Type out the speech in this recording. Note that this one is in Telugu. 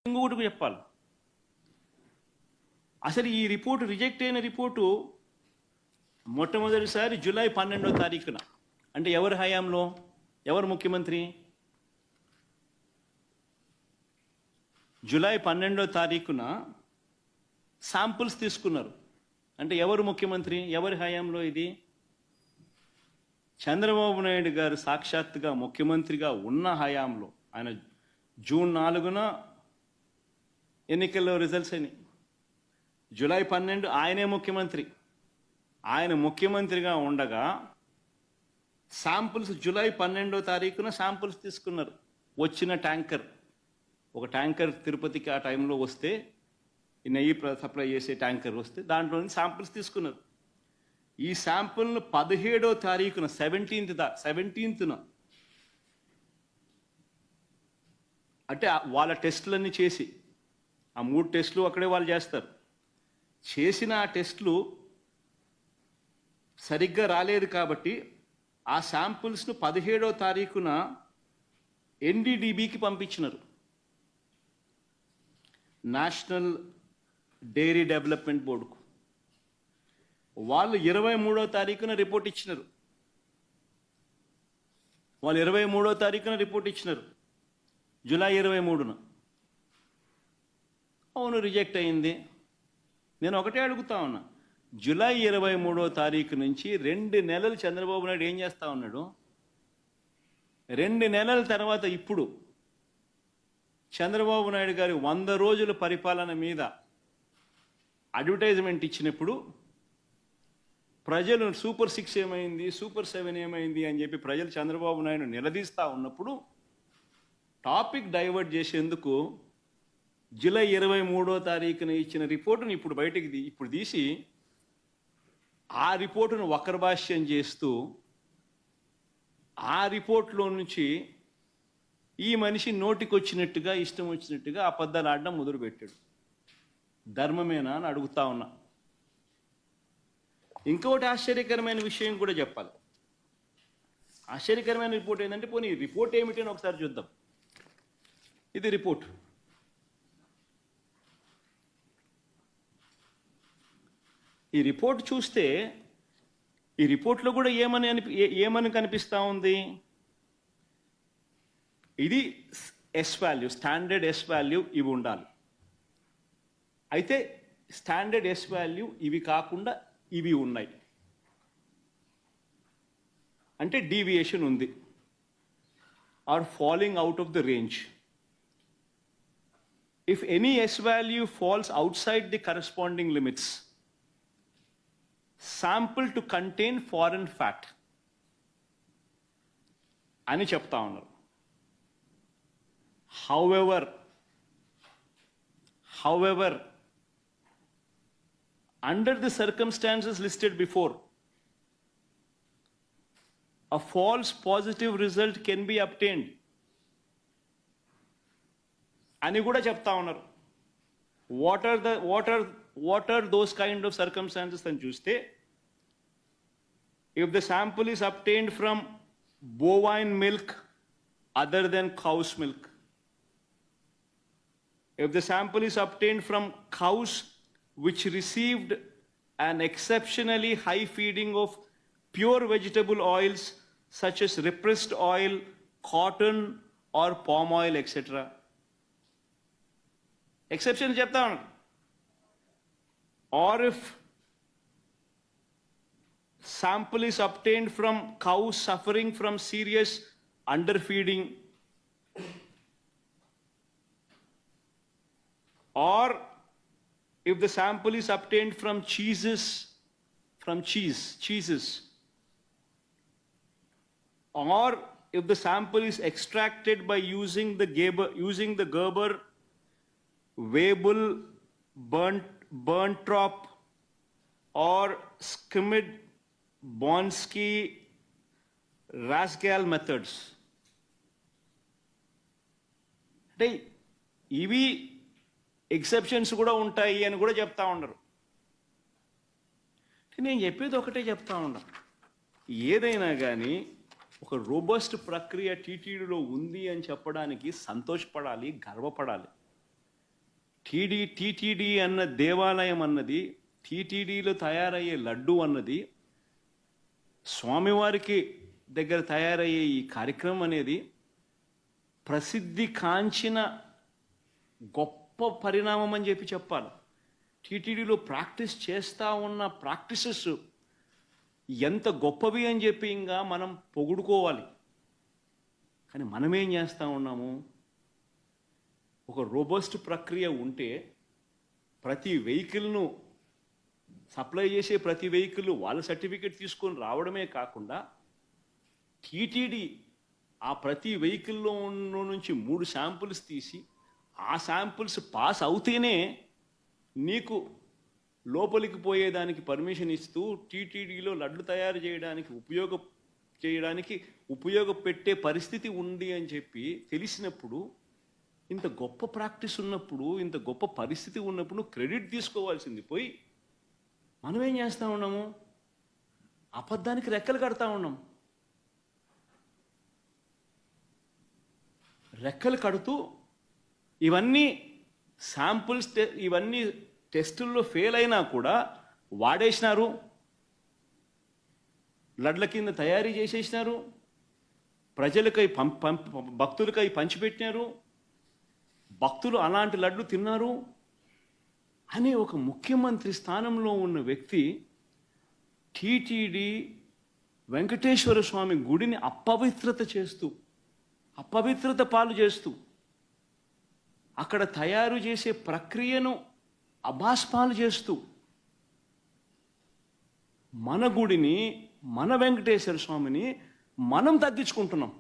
ఇంకొకటి చెప్పాలి. అసలు ఈ రిపోర్టు రిజెక్ట్ అయిన రిపోర్టు మొట్టమొదటిసారి జూలై 12వ తారీఖున, అంటే ఎవరి హయాంలో, ఎవరు ముఖ్యమంత్రి? జూలై 12వ తారీఖున శాంపుల్స్ తీసుకున్నారు. అంటే ఎవరు ముఖ్యమంత్రి, ఎవరి హయాంలో ఇది? చంద్రబాబు నాయుడు గారు సాక్షాత్తుగా ముఖ్యమంత్రిగా ఉన్న హయాంలో. ఆయన జూన్ 4న ఎన్నికల్లో రిజల్ట్స్ అయినాయి. జూలై 12 ఆయనే ముఖ్యమంత్రి. ఆయన ముఖ్యమంత్రిగా ఉండగా శాంపుల్స్ జూలై 12వ తారీఖున శాంపుల్స్ తీసుకున్నారు. వచ్చిన ట్యాంకర్, ఒక ట్యాంకర్ తిరుపతికి ఆ టైంలో వస్తే, నెయ్యి సప్లై చేసే ట్యాంకర్ వస్తే దాంట్లో నుంచి శాంపుల్స్ తీసుకున్నారు. ఈ శాంపుల్ను 17వ తారీఖున 17న అంటే వాళ్ళ టెస్టులన్నీ చేసి, ఆ 3 టెస్టులు అక్కడే వాళ్ళు చేస్తారు. చేసిన ఆ టెస్టులు సరిగ్గా రాలేదు కాబట్టి ఆ శాంపుల్స్ను 17వ తారీఖున ఎన్డీడీబీకి పంపించినారు, నేషనల్ డైరీ డెవలప్మెంట్ బోర్డుకు. వాళ్ళు 23వ తారీఖున రిపోర్ట్ ఇచ్చినారు. జూలై 23న. అవును, రిజెక్ట్ అయింది. నేను ఒకటే అడుగుతా ఉన్నా, జూలై 23వ తారీఖు నుంచి 2 నెలలు చంద్రబాబు నాయుడు ఏం చేస్తా ఉన్నాడు? 2 నెలల తర్వాత ఇప్పుడు చంద్రబాబు నాయుడు గారి 100 రోజుల పరిపాలన మీద అడ్వర్టైజ్మెంట్ ఇచ్చినప్పుడు ప్రజలు సూపర్ 6 ఏమైంది, సూపర్ 7 ఏమైంది అని చెప్పి ప్రజలు చంద్రబాబు నాయుడు నిలదీస్తూ ఉన్నప్పుడు టాపిక్ డైవర్ట్ చేసేందుకు జూలై 23వ తారీఖున ఇచ్చిన రిపోర్టును ఇప్పుడు తీసి ఆ రిపోర్టును వక్రభాష్యం చేస్తూ ఆ రిపోర్ట్లో నుంచి ఈ మనిషి నోటికొచ్చినట్టుగా, ఇష్టం వచ్చినట్టుగా అబద్ధాలు ఆడడం మొదలుపెట్టాడు. ధర్మమేనా అని అడుగుతా ఉన్నా. ఇంకొకటి ఆశ్చర్యకరమైన విషయం కూడా చెప్పాలి. ఆశ్చర్యకరమైన రిపోర్ట్ ఏంటంటే, పోనీ రిపోర్ట్ ఏమిటి అని ఒకసారి చూద్దాం. ఇది రిపోర్ట్. ఈ రిపోర్ట్ చూస్తే ఈ రిపోర్ట్లో కూడా ఏమని కనిపిస్తూ ఉంది? ఇది S value, standard S value ఇవి ఉండాలి. అయితే స్టాండర్డ్ ఎస్ వాల్యూ ఇవి కాకుండా ఇవి ఉన్నాయి, అంటే డీవియేషన్ ఉంది, are falling out of the range. If any S value falls outside the corresponding limits, sample to contain foreign fat అని చెప్తా ఉన్నారు. However, under the circumstances listed before, a false positive result can be obtained అని కూడా చెప్తా ఉన్నారు. What are those kind of circumstances అని చూస్తే, if the sample is obtained from bovine milk other than cow's milk, if the sample is obtained from cows which received an exceptionally high feeding of pure vegetable oils such as repressed oil, cotton or palm oil, etc. Exception చెప్తా ఉన్నాను. Or if sample is obtained from cows suffering from serious underfeeding, or if the sample is obtained from cheeses, or if the sample is extracted by using the Gerber, Weibull, Berntrop or Schmidt, Bonsky, Rasgal methods. అంటే ఇవి ఎక్సెప్షన్స్ కూడా ఉంటాయి అని కూడా చెప్తా ఉన్నారు. నేను చెప్పేది ఒకటే చెప్తా ఉన్నా, ఏదైనా కానీ ఒక రోబస్ట్ ప్రక్రియ టీటీడీలో ఉంది అని చెప్పడానికి సంతోషపడాలి, గర్వపడాలి. టీటీడీ అన్న దేవాలయం అన్నది, టీటీడీలో తయారయ్యే లడ్డు అన్నది, స్వామివారికి దగ్గర తయారయ్యే ఈ కార్యక్రమం అనేది ప్రసిద్ధి కాంచిన గొప్ప పరిణామం అని చెప్పాలి. టీటీడీలో ప్రాక్టీస్ చేస్తూ ఉన్న ప్రాక్టీసెస్ ఎంత గొప్పవి అని చెప్పి ఇంకా మనం పొగుడుకోవాలి. కానీ మనమేం చేస్తూ ఉన్నాము? ఒక రోబస్ట్ ప్రక్రియ ఉంటే ప్రతి వెహికల్ను సప్లై చేసే ప్రతి వెహికల్ వాళ్ళ సర్టిఫికెట్ తీసుకొని రావడమే కాకుండా టీటీడీ ఆ ప్రతి వెహికల్లో నుంచి 3 శాంపుల్స్ తీసి ఆ శాంపుల్స్ పాస్ అవుతేనే నీకు లోపలికి పోయేదానికి పర్మిషన్ ఇస్తూ టీటీడీలో లడ్లు తయారు చేయడానికి ఉపయోగపెట్టే పరిస్థితి ఉంది అని చెప్పి తెలిసినప్పుడు, ఇంత గొప్ప ప్రాక్టీస్ ఉన్నప్పుడు, ఇంత గొప్ప పరిస్థితి ఉన్నప్పుడు క్రెడిట్ తీసుకోవాల్సింది పోయి మనమేం చేస్తూ ఉన్నాము? అబద్ధానికి రెక్కలు కడతా ఉన్నాం. రెక్కలు కడుతూ ఇవన్నీ శాంపుల్స్ ఇవన్నీ టెస్టుల్లో ఫెయిల్ అయినా కూడా వాడేసినారు, లడ్ల కింద తయారీ చేసేసినారు, ప్రజలకై భక్తులకై పంచిపెట్టినారు, భక్తులు అలాంటి లడ్లు తిన్నారు అనే ఒక ముఖ్యమంత్రి స్థానంలో ఉన్న వ్యక్తి టీటీడీ వెంకటేశ్వర స్వామి గుడిని అపవిత్రత పాలు చేస్తూ అక్కడ తయారు చేసే ప్రక్రియను అభాస్పాలు చేస్తూ మన గుడిని, మన వెంకటేశ్వర స్వామిని మనం తగ్గించుకుంటున్నాం.